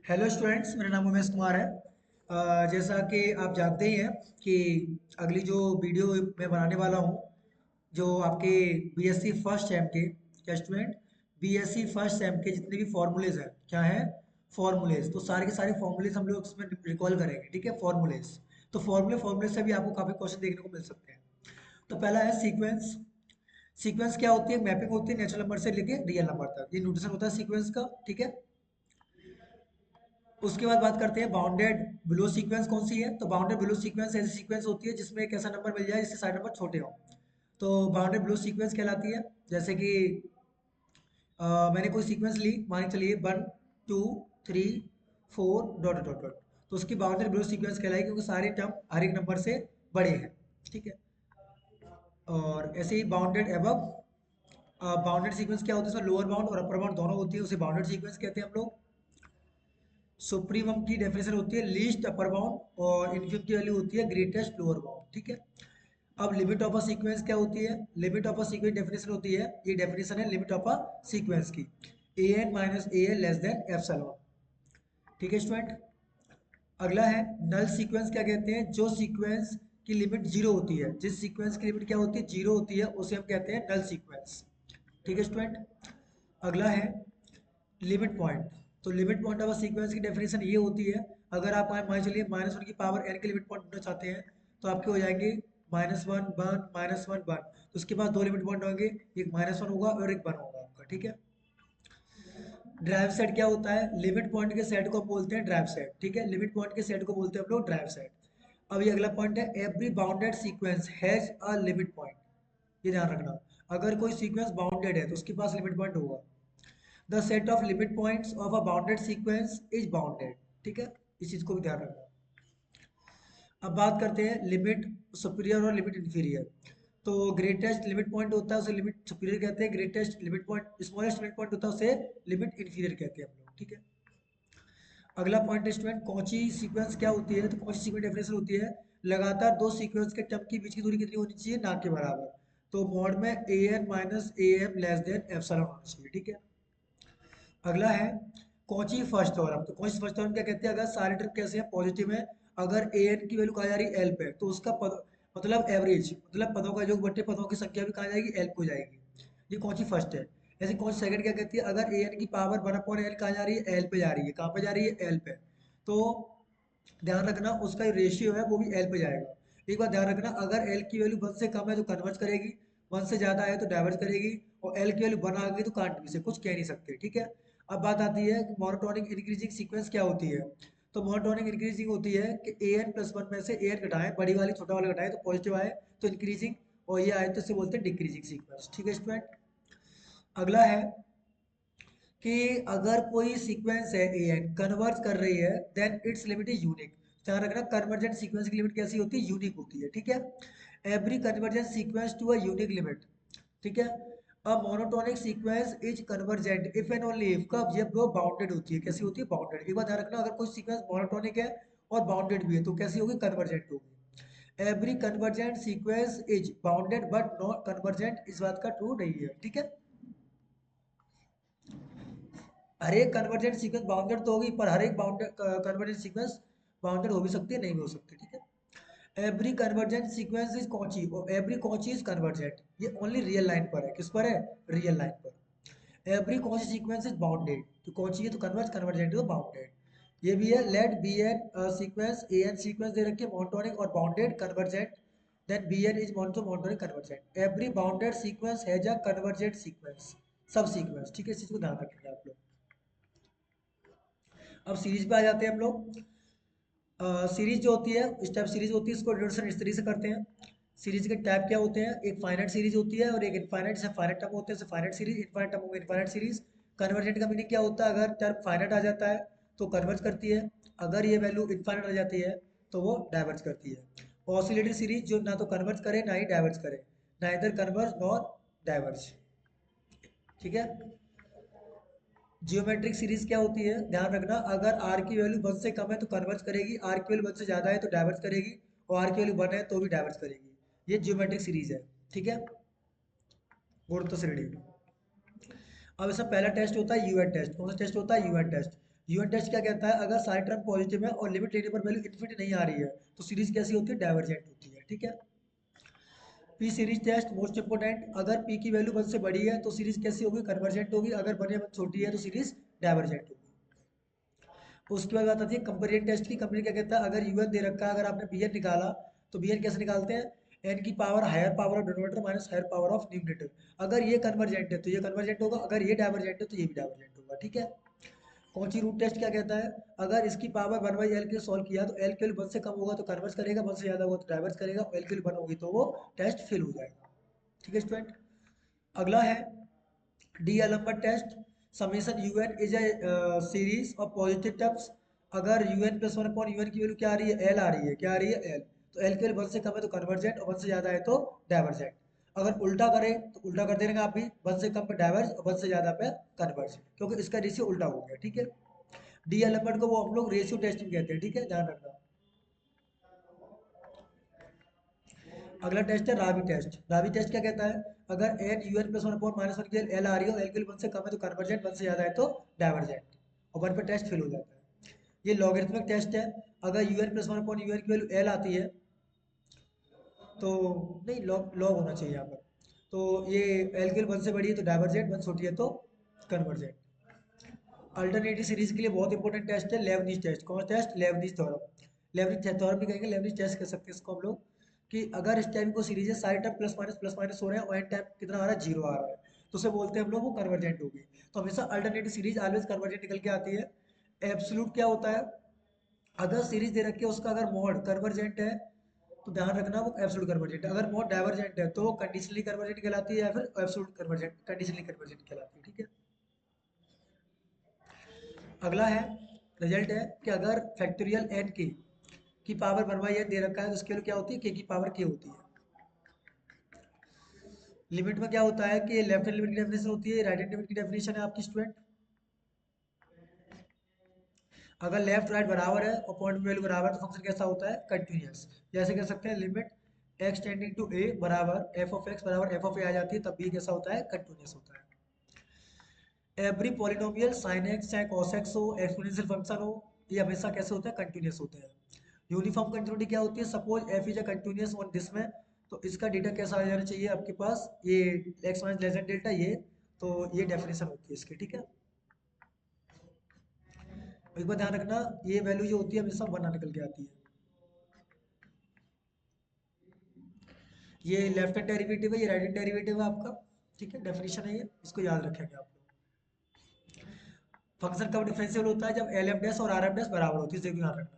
Hello students, मेरा नाम उमेश कुमार है। जैसा कि आप जानते ही हैं कि अगली जो वीडियो मैं बनाने वाला हूँ, जो आपके बीएससी फर्स्ट सेम के क्या स्टूडेंट, बीएससी फर्स्ट सेम के जितने भी फॉर्मूलेज हैं, क्या हैं फॉर्मूलेज, तो सारे के सारे फॉर्मूलेज हम लोग इसमें रिकॉल करेंगे। ठीक है, फॉर्मूलेज। तो फॉर्मूले से भी आपको काफ़ी क्वेश्चन देखने को मिल सकते हैं। तो पहला है सीक्वेंस। सीक्वेंस क्या होती है? मैपिंग होती है नेचुरल नंबर से लेके रियल नंबर तक, ये नोटेशन होता है सीक्वेंस का। ठीक है, उसके बाद बात करते हैं बाउंडेड बिलो सीक्वेंस कौन सी है। तो बाउंडेड बिलो सीक्वेंस ऐसी सीक्वेंस होती है जिसमें एक ऐसा नंबर मिल जाए जिससे सारे नंबर छोटे हों, तो बाउंडेड बिलो सीक्वेंस कहलाती है। जैसे कि मैंने कोई सीक्वेंस ली, मान के चलिए 1 2 3 4 डॉट डॉट डॉट, तो उसकी बाउंडेड बिलो सीक्वेंस कहलाई क्योंकि सारे टर्म हर एक नंबर से बड़े हैं। ठीक है, और ऐसे ही बाउंडेड एबव। बाउंडेड सीक्वेंस क्या होता है? इसमें लोअर बाउंड और अपर बाउंड दोनों होती है, उसे बाउंडेड सीक्वेंस कहते हैं हम लोग। सुप्रीमम की डेफिनेशन होती है लीस्ट अपर बाउंड और इन्फिनिटी की वैल्यू होती है ग्रेटेस्ट लोअर बाउंड। ठीक है, अब लिमिट ऑफ अ सीक्वेंस क्या होती है? Limit of a sequence definition होती है, ये डेफिनेशन है लिमिट ऑफ अ सीक्वेंस की, ए n minus A N less than epsilon. ठीक है स्टूडेंट, अगला है नल सीक्वेंस। क्या कहते हैं? जो सीक्वेंस की लिमिट जीरो होती है, जिस सीक्वेंस की लिमिट क्या होती है? जीरो होती है, उसे हम कहते हैं नल सीक्वेंस। ठीक है स्टूडेंट, अगला है लिमिट पॉइंट। तो limit point of a sequence की डेफिनेशन ये होती है, अगर आप मान चलिए -1 की पावर n के लिमिट पॉइंट ढूंढना चाहते हैं, तो आपके हो जाएंगे -1 1 -1 1। तो उसके बाद दो लिमिट पॉइंट होंगे, एक -1 होगा और एक 1 होगा आपका। ठीक है, ड्राइव सेट क्या होता है? लिमिट पॉइंट के सेट को हम बोलते हैं ड्राइव सेट। ठीक है, लिमिट पॉइंट के सेट को बोलते हैं हम लोग ड्राइव सेट। अब ये अगला पॉइंट है, every bounded sequence has a limit point. ये ध्यान रखना, अगर कोई सीक्वेंस बाउंडेड है तो उसके पास लिमिट पॉइंट होगा। The set of limit points of a bounded sequence is bounded. ठीक है, इस चीज को भी ध्यान रखना। अब बात करते हैं लिमिट सुपीरियर और लिमिट इंफीरियर। तो ग्रेटेस्ट लिमिट पॉइंट होता है उसे लिमिट सुपीरियर कहते हैं, greatest limit point smallest limit point होता है उसे लिमिट इंफीरियर कहते हैं हम लोग। ठीक है, अगला पॉइंट स्टूडेंट, कौची सीक्वेंस क्या होती है? तो कौची सीक्वेंस डेफिनेशन होती है, लगातार दो सीक्वेंस के टर्म के बीच की दूरी कितनी होनी चाहिए? ना के बराबर। तो मॉड में a n minus a m less than epsilon होना चाहिए। ठीक है, अगला है कौची फर्स्ट थ्योरम। तो कौची फर्स्ट थ्योरम क्या कहते हैं? अगर सारे टर्म कैसे हैं? पॉजिटिव है, अगर ए एन की वैल्यू कहा जा रही है एल पे, तो उसका पद मतलब एवरेज, मतलब पदों का योग बट्टे पदों की संख्या भी कहा जाएगी एल पे हो जाएगी। ये कौची फर्स्ट है। ऐसे कौची सेकंड क्या कहती है? अगर ए एन की पावर 1/l कहा जा रही है एल पे जा रही है, कहाँ पे जा रही है? एल पे। तो ध्यान रखना उसका रेशियो है वो भी एल पे जाएगा। एक बात ध्यान रखना, अगर एल की वैल्यू 1 से कम है तो कन्वर्ज करेगी, 1 से ज्यादा है तो डाइवर्ज करेगी, और एल की वैल्यू 1 आ गई तो कांट भी से कुछ कह नहीं सकते। ठीक है, अब बात आती है कि मोनोटोनिक इंक्रीजिंग सीक्वेंस क्या होती है। तो मोनोटोनिक इंक्रीजिंग होती है कि ए एन प्लस वन में से ए एन घटाएं, बड़ी वाली छोटा वाला घटाएं तो पॉजिटिव आए तो इंक्रीजिंग, और ये आए तो इसे बोलते हैं डिक्रीजिंग सीक्वेंस। ठीक है स्टूडेंट, अगला है कि अगर कोई सीक्वेंस है ए एन कन्वर्ज कर रही है then its limit is unique. ध्यान रखना, कन्वर्जेंट सीक्वेंस की लिमिट कैसी होती है? यूनिक होती है। ठीक है, every convergent sequence to a unique limit. ठीक है, a monotonic sequence is convergent if and only if, कब? जब वो बाउंडेड होती है। कैसी होती है? बाउंडेड। एक बात ध्यान रखना, अगर कोई सीक्वेंस मोनोटोनिक है और बाउंडेड भी है तो कैसी होगी? कन्वर्जेंट होगी। Every convergent sequence is bounded but not convergent, इस बात का ट्रू नहीं है। ठीक है, हर एक कन्वर्जेंट सीक्वेंस बाउंडेड तो होगी, पर हर एक बाउंडेड कन्वर्जेंट सीक्वेंस बाउंडेड हो भी सकती है, नहीं भी हो सकती। ठीक है, every convergent sequence is Cauchy, और एवरी कॉची इज कन्वर्जेंट, ये ओनली रियल लाइन पर है। किस पर है? रियल लाइन पर। Every Cauchy sequence is bounded, तो कॉची है तो कन्वर्ज, कन्वर्जेंट तो बाउंडेड। ये भी है, let B N sequence, A N sequence दे रखे मोनोटोनिक और bounded convergent, then B N is monotonic convergent. Every bounded sequence has a convergent sequence, सब सीक्वेंस। ठीक है, इस चीज को ध्यान रखेंगे आप लोग। अब सीरीज पे आ जाते हैं हम लोग। सीरीज जो होती है, स्टेप सीरीज होती है, इसको इंट्रोडक्शन इस तरीके से करते हैं। सीरीज के टाइप क्या होते हैं? एक फाइनाइट सीरीज होती है और एक इनफाइनाइट से फाइनाइट टर्म होते हैं, finite series, infinite term infinite series. Convergent का मीनिंग क्या होता है? अगर टर्म फाइनाइट आ जाता है तो कन्वर्ज करती है, अगर ये वैल्यू इनफाइनाइट आ जाती है तो वो डाइवर्ज करती है। ऑसिलेटरी सीरीज जो ना तो कन्वर्ज करे ना ही डाइवर्ज करे, ना इधर कन्वर्ज नॉर डाइवर्ज। ठीक है, जियोमेट्रिक सीरीज क्या होती है? ध्यान रखना, अगर आर की वैल्यू 1 से कम है तो कन्वर्ज करेगी, आर की वैल्यू 1 से ज्यादा है तो डाइवर्ज करेगी, और आर की वैल्यू 1 है तो भी डाइवर्ज करेगी। ये जियोमेट्रिक सीरीज है। ठीक है, गुणोत्तर श्रेणी। अब इसका पहला टेस्ट होता है यूएन टेस्ट। कौन सा टेस्ट होता है? UN test. यूएन टेस्ट क्या कहता है, अगर सारे टर्म पॉजिटिव है और लिमिट लेने पर वैल्यू इन्फिनिटी नहीं आ रही है तो सीरीज कैसी होती है, डाइवर्जेंट होती है, ठीक है। P series test most important, अगर पी की वैल्यू 1 से बड़ी है तो सीरीज कैसी होगी, कन्वर्जेंट होगी, अगर 1 या 1 छोटी है तो सीरीज डाइवर्जेंट होगी। उसके बाद बात आती है कंपेरिजन टेस्ट की। कंपेरिजन क्या कहता है, अगर यूएन दे रखा है, अगर आपने बीएन निकाला तो बीएन कैसे निकालते हैं, एन की power higher power of denominator minus higher power of numerator. अगर ये कन्वर्जेंट है तो ये कन्वर्जेंट होगा, अगर ये डाइवर्जेंट है तो ये भी डाइवर्जेंट होगा, ठीक है। कौन सी रूट टेस्ट क्या कहता है, अगर इसकी पावर 1/l के सॉल्व किया तो एल के वैल्यू 1 से कम होगा तो कन्वर्स करेगा, 1 से ज़्यादा होगा तो डाइवर्स करेगा, एल के वैल्यू 1 होगी तो वो टेस्ट फेल हो जाएगा, ठीक है स्टूडेंट। अगला है d'Alembert test. Summation u n is a series of positive terms. अगर यूएन प्लस 1 अपॉन यूएन की वैल्यू क्या आ रही है, एल आ रही है, क्या आ रही है, एल, तो एल की वैल्यू 1 से कम है तो कन्वर्जेंट और 1 से ज़्यादा है तो डाइवर्जेंट। अगर उल्टा करें तो उल्टा कर देंगे आप भी, 1 से कम पे डाइवर्स और 1 से ज़्यादा पे कन्वर्ज, क्योंकि इसका रेशियो उल्टा हो गया, ठीक है। डी-एलेम्बर्ट को वो हम लोग रेशियो टेस्ट भी कहते हैं, ठीक है, ध्यान रखना। अगला टेस्ट है रावी टेस्ट। रावी टेस्ट क्या कहता है, अगर N U N plus 1 upon minus 1 की एल आ रही हो, एल की वैल्यू 1 से कम है तो कन्वर्जेंट, 1 से ज़्यादा है तो डाइवर्जेंट, और 1 पे टेस्ट फेल हो जाता है। ये लॉगरिथमिक टेस्ट है। अगर U N plus 1 upon U N की वैल्यू एल आती है तो, नहीं, लॉग लॉग होना चाहिए यहाँ पर, तो ये एल की वैल्यू 1 से बड़ी है तो डाइवर्जेंट, 1 छोटी है तो कन्वर्जेंट। अल्टरनेटिव सीरीज के लिए बहुत इंपॉर्टेंट टेस्ट है लेबनिज टेस्ट। कौन test, Leibniz theorem. Leibniz theorem भी कहेंगे, लेबनिज टेस्ट कह सकते हैं इसको हम लोग, कि अगर इस टाइम को सीरीज है सारे टाइम प्लस माइनस हो रहे हैं और एंड टाइम कितना आ रहा है, जीरो आ रहा है, तो उसे बोलते हैं हम लोग वो कन्वर्जेंट होगी। तो हमेशा अल्टरनेटिव सीरीज ऑलवेज कन्वर्जेंट निकल के आती है। एब्सोल्यूट क्या होता है, अगर सीरीज दे रखी है उसका अगर मोड कन्वर्जेंट है तो ध्यान रखना वो एब्सोल्यूट कन्वर्जेंट है, अगर मोड डाइवर्जेंट है तो वो कंडीशनली कन्वर्जेंट कहलाती है या फिर एब्सोल्यूट कन्वर्जेंट कंडीशनली कन्वर्जेंट कहलाती है, ठीक है। अगला है रिजल्ट है कि अगर फैक्टोरियल एन की पावर 1/n दे रखा है तो उसके लिए क्या होती है, के की पावर के होती है। लिमिट में क्या होता है कि लेफ्ट हैंड लिमिट की डेफिनेशन होती है, राइट हैंड लिमिट की डेफिनेशन है आपकी स्टूडेंट। अगर लेफ्ट राइट बराबर है और पॉइंट वैल्यू बराबर है तो फंक्शन कैसा होता है, कंटिन्यूअस। जैसे कह सकते हैं लिमिट एक्स टेंडिंग टू ए बराबर एफ ऑफ एक्स बराबर एफ ऑफ ए आ जाती है, तब भी कैसा होता है, कंटिन्यूअस होता है। एवरी पॉलिनोमियल साइन एक्स चाहे कॉस एक्स हो, एक्सपोनेंशियल फंक्शन हो, ये हमेशा कैसे होते हैं, कंटिन्यूअस होते हैं। यूनिफॉर्म कंटिन्यूटी क्या होती है, suppose F is a continuous on this में, तो इसका डेटा कैसा आ जाना चाहिए आपके पास, ये x minus less than delta, ये, तो ये डेफिनेशन होती है इसकी, ठीक है। एक बार ध्यान रखना, ये वैल्यू जो होती है हमेशा 1 निकल के आती है। ये लेफ्ट हैंड डेरिवेटिव है, ये राइट हैंड डेरिवेटिव है आपका, ठीक है, डेफिनेशन है ये, इसको याद रखेंगे आप लोग। फंक्शन कब डिफरेंशियल होता है, जब एल एफ डैश और आर एफ डैश बराबर होती है, इसे ध्यान रखना।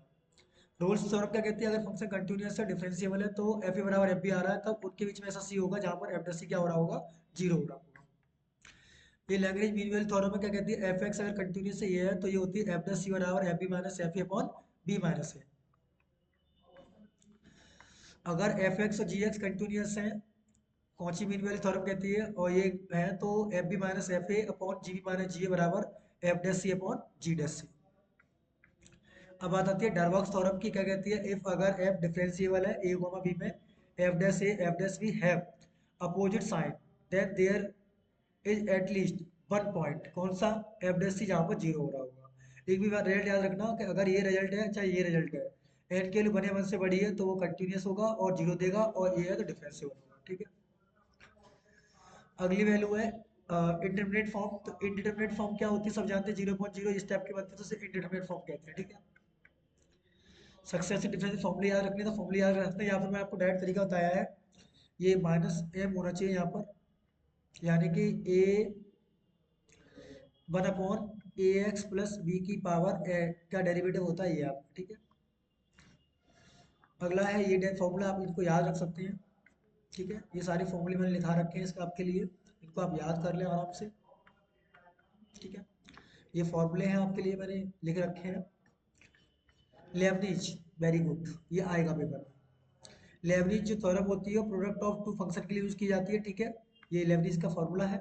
रोल्स थ्योरम क्या कहती है, अगर फंक्शन कंटिन्यूअस है डिफरेंशिएबल है तो एफ ए बराबर एफ बी आ रहा है तब उनके बीच में ऐसा सी होगा जहां पर एफ डैश सी क्या हो रहा होगा, जीरो हो रहा होगा। ये लैग्रेंज मीन वैल्यू थ्योरम में क्या कहती है, एफ एक्स अगर कंटिन्यूअस है ये है तो ये होती है एफ डैश सी बराबर f b minus f a upon b minus a. अगर एफ एक्स और जी एक्स कंटिन्यूअस है, कौची मीन वैल्यू थ्योरम कहती है, और ये है तो f b minus f a upon g b minus g a बराबर f dash c upon g dash c. अब बात आती है डरबॉक्स थ्योरम की, क्या कहती है, इफ अगर एफ डिफरेंशिएबल है ए बी में, F dash A F dash B have opposite sign, then there is at least one point, कौन सा, एफ डैश सी, जहाँ पर जीरो हो रहा होगा। एक भी बात रिजल्ट याद रखना कि अगर ये रिजल्ट है चाहे ये रिजल्ट है, एन के लिए बने 1 से बड़ी है तो वो कंटिन्यूअस होगा और जीरो देगा, और ये है तो डिफरेंशिएबल होगा, ठीक है। अगली वैल्यू है इंडिटरमिनेट फॉर्म। तो इंडिटरमिनेट फॉर्म क्या होती है, सब जानते हैं, 0.0 इस टाइप की बनती है तो उसे इंडिटरमिनेट फॉर्म कहते हैं, ठीक है। सक्सेसिव डिफरेंस फॉर्मूले याद रखने, तो फॉर्मूले याद रखते हैं, या फिर मैं आपको डायरेक्ट तरीका बताया है, ये माइनस एम होना चाहिए यहाँ पर, यानी कि ए 1/ax प्लस बी की पावर ए का डेरिवेटिव होता है ये आप, ठीक है। अगला है ये फॉर्मूला, आप इनको याद रख सकते हैं, ठीक है। ये सारे फॉर्मूले मैंने लिखा रखे हैं इसका आपके लिए, इनको आप याद कर लें आराम से, ठीक है। ये फॉर्मूले हैं आपके लिए मैंने लिख रखे हैं। लेबनिज, वेरी गुड, ये आएगा पेपर में। लेबनिज जो थ्योरम होती है प्रोडक्ट ऑफ टू फंक्शन के लिए यूज की जाती है, ठीक है। ये लेबनिज का फॉर्मूला है।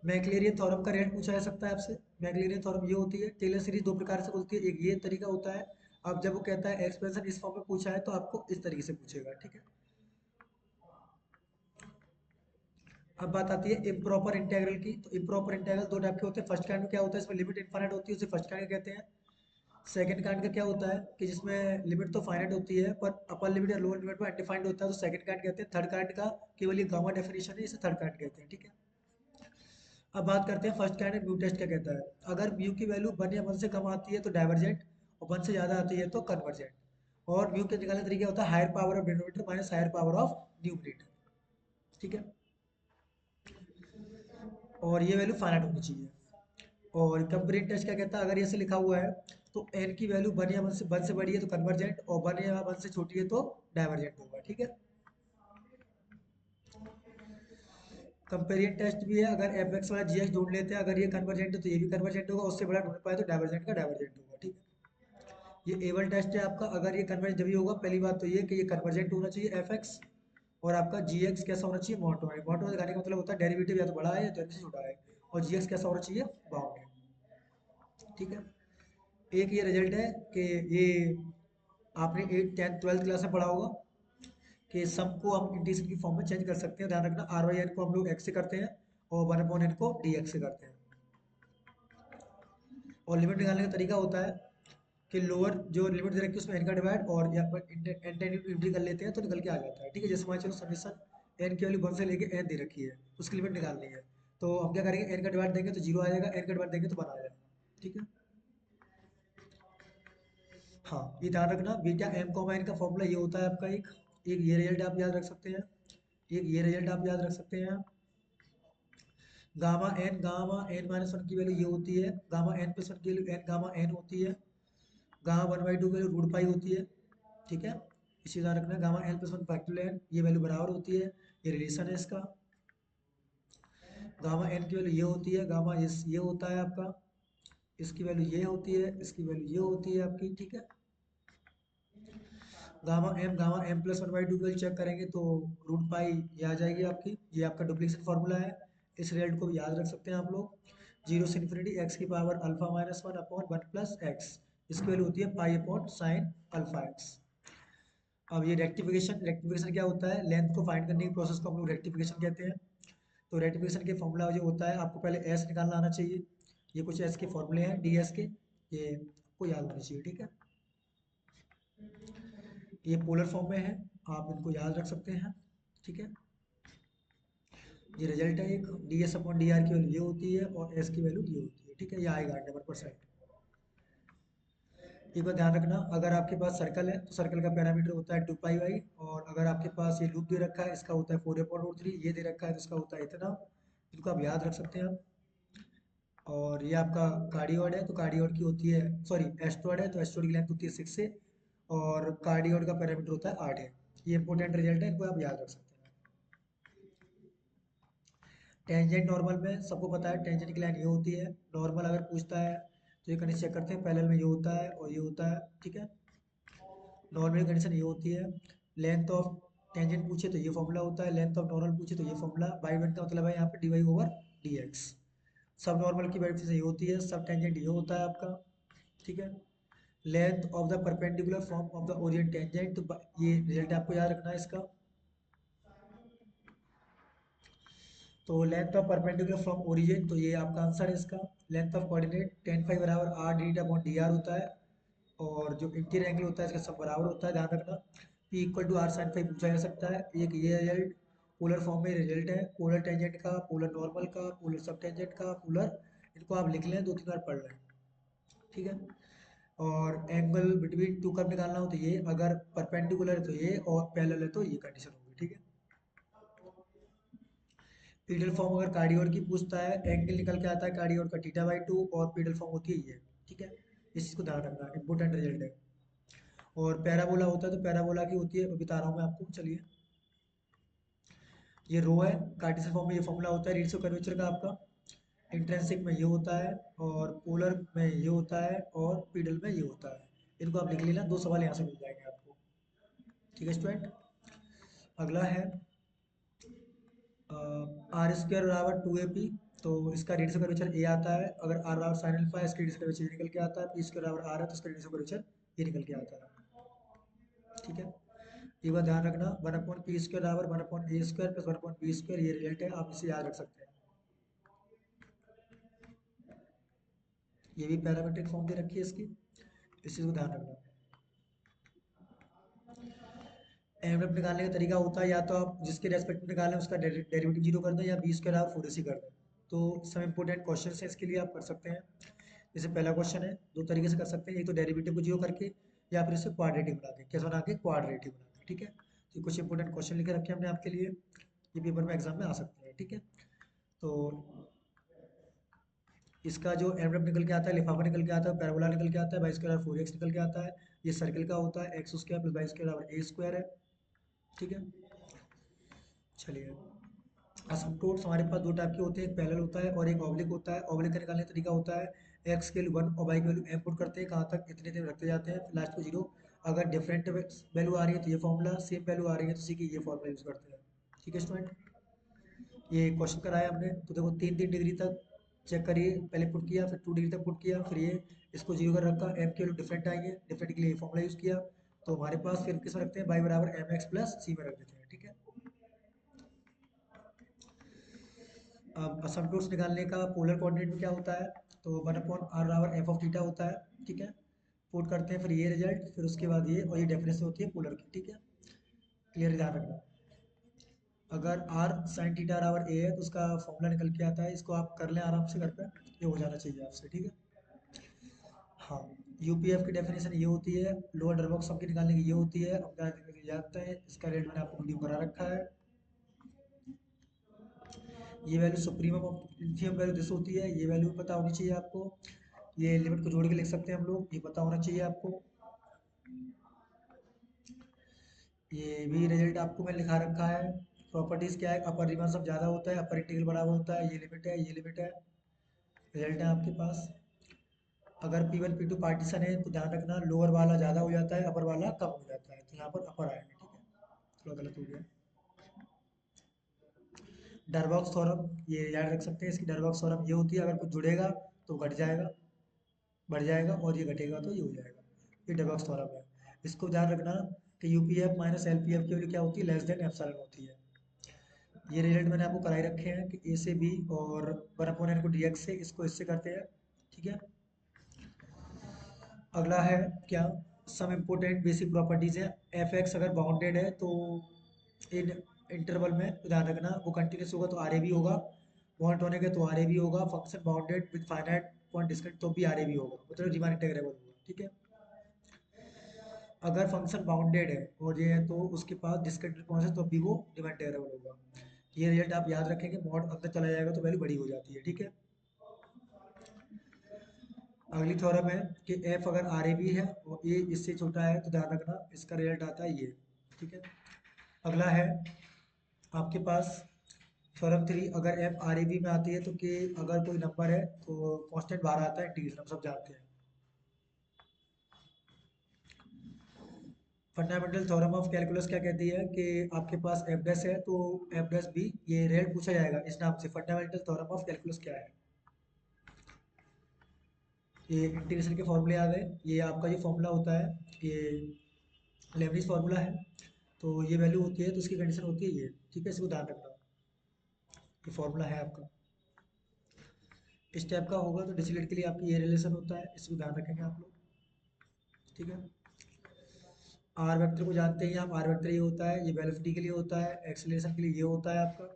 मैक्लेरियन थ्योरम का रेट पूछा जा सकता है आपसे। मैक्लेरियन थ्योरम ये होती है, टेलर सीरीज दो प्रकार से होती है, एक ये तरीका होता है, अब जब वो कहता है एक्सपेंशन इस फॉर्म में पूछा है तो आपको इस तरीके से पूछेगा, ठीक है। अब बात आती है इम्प्रॉपर इंटीग्रल की। तो इम्प्रॉपर इंटीग्रल दो टाइप के होते हैं। फर्स्ट काइंड में क्या होता है, इसमें लिमिट इनफाइनाइट होती है, उसे फर्स्ट काइंड कहते हैं। सेकंड काइंड का क्या होता है कि जिसमें लिमिट तो फाइनाइट होती है पर अपर लिमिट या लोअर लिमिट में अनडिफाइंड होता है, तो सेकंड काइंड कहते हैं। थर्ड काइंड का केवल ये गामा डेफिनेशन है, इसे थर्ड काइंड कहते हैं, ठीक है। अब बात करते हैं फर्स्ट काइंड में म्यू टेस्ट क्या कहता है। अगर म्यू की वैल्यू 1 या 1 से कम आती है तो डाइवर्जेंट, और 1 से ज़्यादा आती है तो कन्वर्जेंट। और म्यू के निकालने का तरीका होता है higher power of denominator minus higher power of numerator, ठीक है। और ये वैल्यू फाइनाइट होनी चाहिए। और कंपेरेटिव टेस्ट क्या कहता है, अगर ऐसे लिखा हुआ है तो एन की वैल्यू 1 से बड़ी है तो कन्वर्जेंट, और 1 या 1 से छोटी है तो डाइवर्जेंट होगा, ठीक है। कंपेरियन टेस्ट भी है, अगर एफ एक्स वाला जी एक्स ढूंढ लेते हैं, अगर ये कन्वर्जेंट है तो ये भी कन्वर्जेंट होगा, उससे बड़ा ढूंढ पाए तो डाइवर्जेंट का डाइवर्जेंट होगा, ठीक है। ये एबल टेस्ट है आपका, अगर ये कन्वर्जेंट जब होगा, पहली बात तो ये कि ये कन्वर्जेंट होना चाहिए एफ एक्स, और आपका जी एक्स कैसा होना चाहिए, मोनोटोन। मोनोटोन दिखाने का मतलब होता है डेरिवेटिव या तो बड़ा है या तो एन से छोटा है, और जी एक्स कैसा होना चाहिए, बाउंड है, ठीक है। एक ये रिजल्ट है कि ये आपने 8th 10th 12th क्लास में पढ़ा होगा कि सम को हम इंटीजर की फॉर्म में चेंज कर सकते हैं। ध्यान रखना, आर वाई एन को हम लोग एक्स से करते हैं और 1/n को डी एक्स से करते हैं। और लिमिट निकालने का तरीका होता है कि लोअर जो लिमिट दे रखी है उसमें एन का डिवाइड और यहाँ पर एन टेन इंटू कर लेते हैं तो निकल के आ जाता है, ठीक है। जैसे मान चलो समेशन एन की वैल्यू 1 से लेके एन दे रखी है, उसकी लिमिट निकालनी है, तो हम क्या करेंगे, एन का डिवाइड देंगे तो 0 आ जाएगा, एन का डिवाइड देंगे तो 1 आ जाएगा, ठीक है। हाँ, ये ध्यान रखना, बीटा एम कॉमा एन का फॉर्मूला ये होता है आपका एक ये रिजल्ट आप याद रख सकते हैं, एक ये रिजल्ट आप याद रख सकते हैं। गामा एन माइनस वन की वैल्यू ये होती है, गामा एन प्लस वन की वैल्यू एन गामा एन होती है, गामा 1/2 की वैल्यू रूट पाई होती है, ठीक है। इसी तरह रखना, gamma N plus one factorial N ये वैल्यू बराबर होती है, ये रिलेशन है इसका। गामा एन की वैल्यू ये होती है, गामा इस ये होता है आपका, इसकी वैल्यू ये होती है, इसकी वैल्यू ये होती है आपकी, ठीक है। Gamma M plus 1/2 value check करेंगे तो रूट पाई ये आ जाएगी आपकी, ये आपका डुप्लीकेशन फार्मूला है। इस रिजल्ट को भी याद रख सकते हैं आप लोग। 0 से इन्फिनिटी एक्स की power alpha minus one upon 1 plus x, इसकी वैल्यू होती है pi upon sine alpha x. अब ये रेक्टिफिकेशन, रेक्टिफिकेशन क्या होता है, लेंथ को फाइंड करने की प्रोसेस को हम लोग रेक्टिफिकेशन कहते हैं। तो रेक्टिफिकेशन के फॉर्मूला जो होता है, आपको पहले एस निकालना आना चाहिए। ये कुछ एस के फॉर्मूले हैं डी एस के, ये आपको याद होने चाहिए, ठीक है। ये पोलर फॉर्म में है, आप इनको याद रख सकते हैं, ठीक है। ये रिजल्ट है एक, D S upon d are की वैल्यू ये होती है और एस की वैल्यू ये होती है, ठीक है। ये आएगा 100%। एक बात ध्यान रखना, अगर आपके पास सर्कल है तो सर्कल का पैरामीटर होता है 2 पाई वाई, और अगर आपके पास ये लूप दे रखा है इसका होता है 4 अपॉन रूट 3, ये दे रखा है तो इसका होता है इतना। इनको आप याद रख सकते हैं। और ये आपका कार्डियोड है तो कार्डियोड की होती है, सॉरी एस्ट्रोड है तो एस्ट्रोड की लेंथ होती है 6 से, और कार्डियोड का पैरामीटर होता है 8 है। ये इंपॉर्टेंट रिजल्ट है, इनको आप याद रख सकते हैं। टेंजेंट नॉर्मल में सबको पता है टेंजेंट की लाइन ये होती है, नॉर्मल अगर पूछता है तो ये कंडीशन चेक करते हैं, पैरेलल में ये होता है और ये होता है, ठीक है। नॉर्मल कंडीशन ये होती है, लेंथ ऑफ टेंजेंट पूछे तो ये फॉर्मूला होता है, लेंथ ऑफ नॉर्मल पूछे तो ये फॉर्मूला, बाई वन का मतलब है यहाँ पे D Y over D X. Subnormal की वेलोसिटी ये होती है, सब टेंजेंट ये होता है आपका, ठीक है। Length of the perpendicular from of the origin tangent, तो ये रिजल्ट आपको याद रखना है इसका। तो length of perpendicular from origin, तो ये आपका आंसर है इसका। Length of coordinate tan phi बराबर r d theta upon d r होता है, और जो इंटीरियर एंगल होता है इसका सब बराबर होता है, ध्यान रखना। P equal to R sine five पूछा जा सकता है। एक ये रिजल्ट पोलर फॉर्म में रिजल्ट है, पोलर टेंजेंट का, पोलर नॉर्मल का, पोलर सब टेंजेंट का, पोलर, इनको आप लिख लें, 2 3 बार पढ़ लें, ठीक है। और एंगल बिटवीन टू कर्व निकालना हो तो ये, अगर परपेंडिकुलर है तो ये, और पैरेलल है तो ये कंडीशन होगी, ठीक है। पीडल फॉर्म अगर कार्डियोड की पूछता है, एंगल निकल के आता है कार्डियोड का थीटा/2, और पीडल फॉर्म होती है ये, ठीक है। इस चीज़ को ध्यान रखना, इंपॉर्टेंट रिजल्ट है। और पैराबोला होता है तो पैराबोला की होती है, बता रहा हूँ मैं आपको, चलिए। ये रो है, कार्टेशियन फॉर्म में ये फॉर्मूला होता है रेडियस ऑफ कर्वेचर का आपका, इंट्रिंसिक में ये होता है, और पोलर में ये होता है, और पीडल में ये होता है। इनको आप लिख लेना, 2 सवाल यहाँ से मिल जाएंगे आपको, ठीक है स्टूडेंट। अगला है आर स्क्र बराबर 2 AP, तो इसका रेडियस ऑफ कर्वेचर ए आता है। अगर आर बराबर साइन अल्फा है, इसका रेडियस ऑफ कर्वेचर ये निकल के आता है। पी स्क्र बराबर आर है तो इसका रेडियस ऑफ कर्वेचर ये निकल के आता है, ठीक है। एक बार ध्यान रखना, 1/p² बराबर 1/a² प्लस 1/b², ये रिजल्ट है, आप इसे याद रख सकते हैं। ये भी पैरामीट्रिक फॉर्म दे रखी है इसकी, इस चीज़ को ध्यान रखना। एमडब्ल्यू निकालने का तरीका होता है, या तो आप जिसके रेस्पेक्ट में निकालें उसका डेरिवेटिव जीरो कर दें, या b² आप 4ac कर दें। तो सब इंपॉर्टेंट क्वेश्चन है, इसके लिए आप कर सकते हैं। जैसे पहला क्वेश्चन है, दो तरीके से कर सकते हैं, एक तो डेरिवेटिव को जीरो करके, या फिर इसे क्वाड्रेटिक बना के। कैसे बना के? क्वाड्रेटिक बना के, ठीक है। तो कुछ इंपॉर्टेंट क्वेश्चन लिखे रखे हमने आपके लिए, ये पेपर में एग्जाम में आ सकते हैं, ठीक है। तो इसका जो एमडब्ल्यू निकल के आता है, लिफाफा निकल के आता है, पैराबोला निकल के आता है, y² 4x निकल के आता है। ये सर्कल का होता है, x² प्लस y² बराबर a² है, ठीक है। चलिए, असिम्प्टोट्स हमारे पास दो टाइप के होते हैं, एक पैरेलल होता है और एक ऑब्लिक होता है। ऑब्लिक का निकालने का तरीका होता है, एक्स के वैल्यू 1 और वाई की वैल्यू m पुट करते हैं, कहाँ तक? इतने दिन रखते जाते हैं, फिर लास्ट को जीरो। अगर डिफरेंट वैल्यू आ रही है तो ये फॉर्मूला, सेम वैल्यू आ रही है तो इसी की ये फॉर्मूला यूज करते हैं, ठीक है स्टूडेंट। ये क्वेश्चन कराया हमने, तो देखो 3 डिग्री तक चेक करिए, पहले पुट किया, फिर 2 डिग्री तक पुट किया, फिर ये इसको जीरो कर रखा, m की वैल्यू डिफरेंट आई है, डिफरेंट के लिए ये फॉर्मूला यूज किया। तो हमारे पास फिर किस में रखते हैं? y बराबर mx प्लस c में रख देते हैं, ठीक है। अब असिम्प्टोट्स निकालने का पोलर कोऑर्डिनेट में क्या होता है? तो 1/r बराबर एफ ऑफ थीटा होता है, ठीक है। पुट करते हैं, फिर ये रिजल्ट, फिर उसके बाद ये, और ये डेफिनेशन होती है पोलर की, ठीक है। क्लियर, ध्यान रखना। अगर r sin थीटा बराबर a है तो उसका फॉर्मूला निकल के आता है, इसको आप कर लें आराम से घर पे, ये हो जाना चाहिए आपसे, ठीक है। हाँ, यूपीएफ की डेफिनेशन ये होती है, लोअर डरबॉक्स सम की निकालने की ये होती है। अब जानते हैं, इसका रेट मैंने आपको वीडियो करा रखा है। ये value supremum of infimum value this होती है, ये वैल्यू पता होनी चाहिए आपको। ये लिमिट को जोड़ के लिख सकते हैं हम लोग, ये पता होना चाहिए आपको। ये भी रिजल्ट आपको मैं लिखा रखा है। प्रॉपर्टीज क्या है? अपर रिवर्स सब ज़्यादा होता है, अपर इंटीग्रल बराबर होता है, ये लिमिट है, ये लिमिट है। रिजल्ट है आपके पास। अगर P1 P2 पार्टीशन है तो ध्यान रखना, लोअर वाला ज़्यादा हो जाता है, अपर वाला कम हो जाता है, तो यहाँ पर अपर आएगा, ठीक है। थोड़ा गलत हो गया। डरबॉक्स थ्योरम ये याद रख सकते हैं, इसकी डरबॉक्स थ्योरम ये होती है, अगर कुछ जुड़ेगा तो घट जाएगा, बढ़ जाएगा, और ये घटेगा तो ये हो जाएगा। ये डरबॉक्स थ्योरम है। इसको ध्यान रखना कि यूपीएफ माइनस एलपीएफ की वैल्यू क्या होती है? लेस देन एप्सिलॉन होती है। ये रिजल्ट मैंने आपको कराई रखे हैं कि ए से बी और 1/n को dx से, इसको इससे करते हैं, ठीक है। अगला है क्या? सम इम्पोर्टेंट बेसिक प्रॉपर्टीज है। एफ एक्स अगर बाउंडेड है तो इन इंटरवल में ध्यान रखना, वो कंटिन्यूस होगा तो आर ए भी होगा, बाउंड होने के तो आर ए भी होगा, function bounded with finite point discrete तो भी आर ए भी होगा, मतलब रीमान इंटीग्रेबल होगा, ठीक है। अगर फंक्शन बाउंडेड है और ये है तो उसके पास डिस्क्रीट पॉइंट है तो भी वो रीमान इंटीग्रेबल होगा। ये रिजल्ट आप याद रखेंगे, मॉड अंदर चला जाएगा तो वैल्यू बड़ी हो जाती है, ठीक है। अगली थ्योरम है कि एफ अगर आर ए बी है और ए इससे छोटा है तो ध्यान रखना इसका रिजल्ट आता है ये, ठीक है। अगला है आपके पास थ्योरम 3, अगर एफ आर ए बी में आती है तो कि अगर कोई नंबर है तो कांस्टेंट बाहर आता है, इंटीग्रेशन हम सब जानते हैं। फंडामेंटल थ्योरम ऑफ कैलकुलस क्या कहती है कि आपके पास एफ डैश है तो एफ डैश बी, ये रिजल्ट पूछा जाएगा इस नाम से, फंडामेंटल थ्योरम ऑफ कैलकुलस क्या है। ये इंटीग्रेशन के फॉर्मूले आ गए, ये आपका जो फॉर्मूला होता है ये लेबनिज फार्मूला है, तो ये वैल्यू होती है तो इसकी कंडीशन होती है ये, ठीक है। इसको ध्यान रखना, ये फार्मूला है आपका, इस टाइप का होगा तो डिसिलेट के लिए आपकी ये रिलेशन होता है, इसको ध्यान रखेंगे आप लोग, ठीक है। आर वेक्टर को जानते हैं आप, आर वेक्टर ये होता है, ये वेलोसिटी के लिए होता है, एक्सेलरेशन के लिए ये होता है आपका,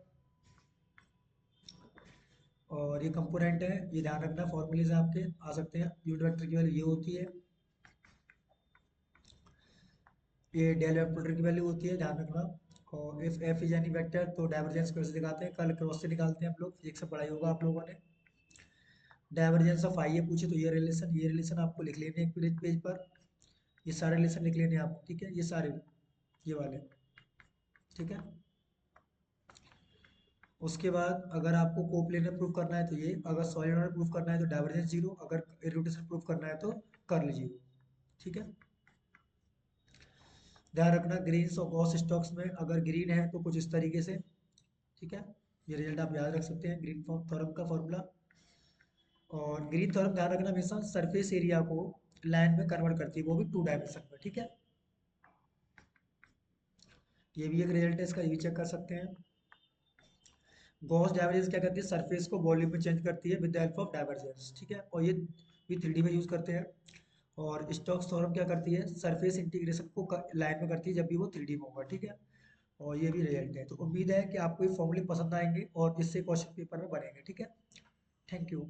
और ये कंपोनेंट है, ये ध्यान रखना, फॉर्मूलेज आपके आ सकते हैं। यूनिट वेक्टर की वैल्यू ये होती है, ये डेल वेक्टर की वैल्यू होती है, ध्यान रखना। और if F is any vector तो डाइवर्जेंस कैसे दिखाते हैं? कल क्रॉस से निकालते हैं हम लोग, फिजिक्स से पढ़ाई होगा आप लोगों ने। डाइवर्जेंस ऑफ आई ए पूछे तो ये रिलेशन आपको लिख लेने हैं पेज पेज पर, ये सारे रिलेशन लिख लेने हैं आपको, ठीक है, ये सारे, ये वाले, ठीक है। उसके बाद अगर आपको कोप्लेनर प्रूफ करना है तो ये, अगर सॉलिनॉइड प्रूफ करना है तो डाइवर्जेंस जीरो, अगर इररोटेशन प्रूफ करना है तो कर्ल जीरो, ठीक है। ध्यान रखना ग्रीन्स और गॉस स्टॉक्स में अगर ग्रीन है तो कुछ इस तरीके से, ठीक है। ये रिजल्ट आप याद रख सकते हैं, ग्रीन थ्योरम का फॉर्मूला। और ग्रीन थ्योरम ध्यान रखना हमेशा सरफेस एरिया को लाइन में कन्वर्ट करती है, वो भी 2 डायमेंशन में, ठीक है। ये भी एक रिजल्ट है इसका, ये भी चेक कर सकते हैं। गॉस डाइवर्जेंस क्या करती है, सरफेस को वॉल्यूम में चेंज करती है with the help of divergence, ठीक है, और ये भी 3D में यूज करते हैं। और स्टोक्स थ्योरम क्या करती है, सरफेस इंटीग्रेशन को लाइन में करती है जब भी वो 3D में होगा, ठीक है। और ये भी रिजल्ट है। तो उम्मीद है कि आपको ये फॉर्मूले पसंद आएंगे और इससे क्वेश्चन पेपर में बनेंगे, ठीक है। Thank you.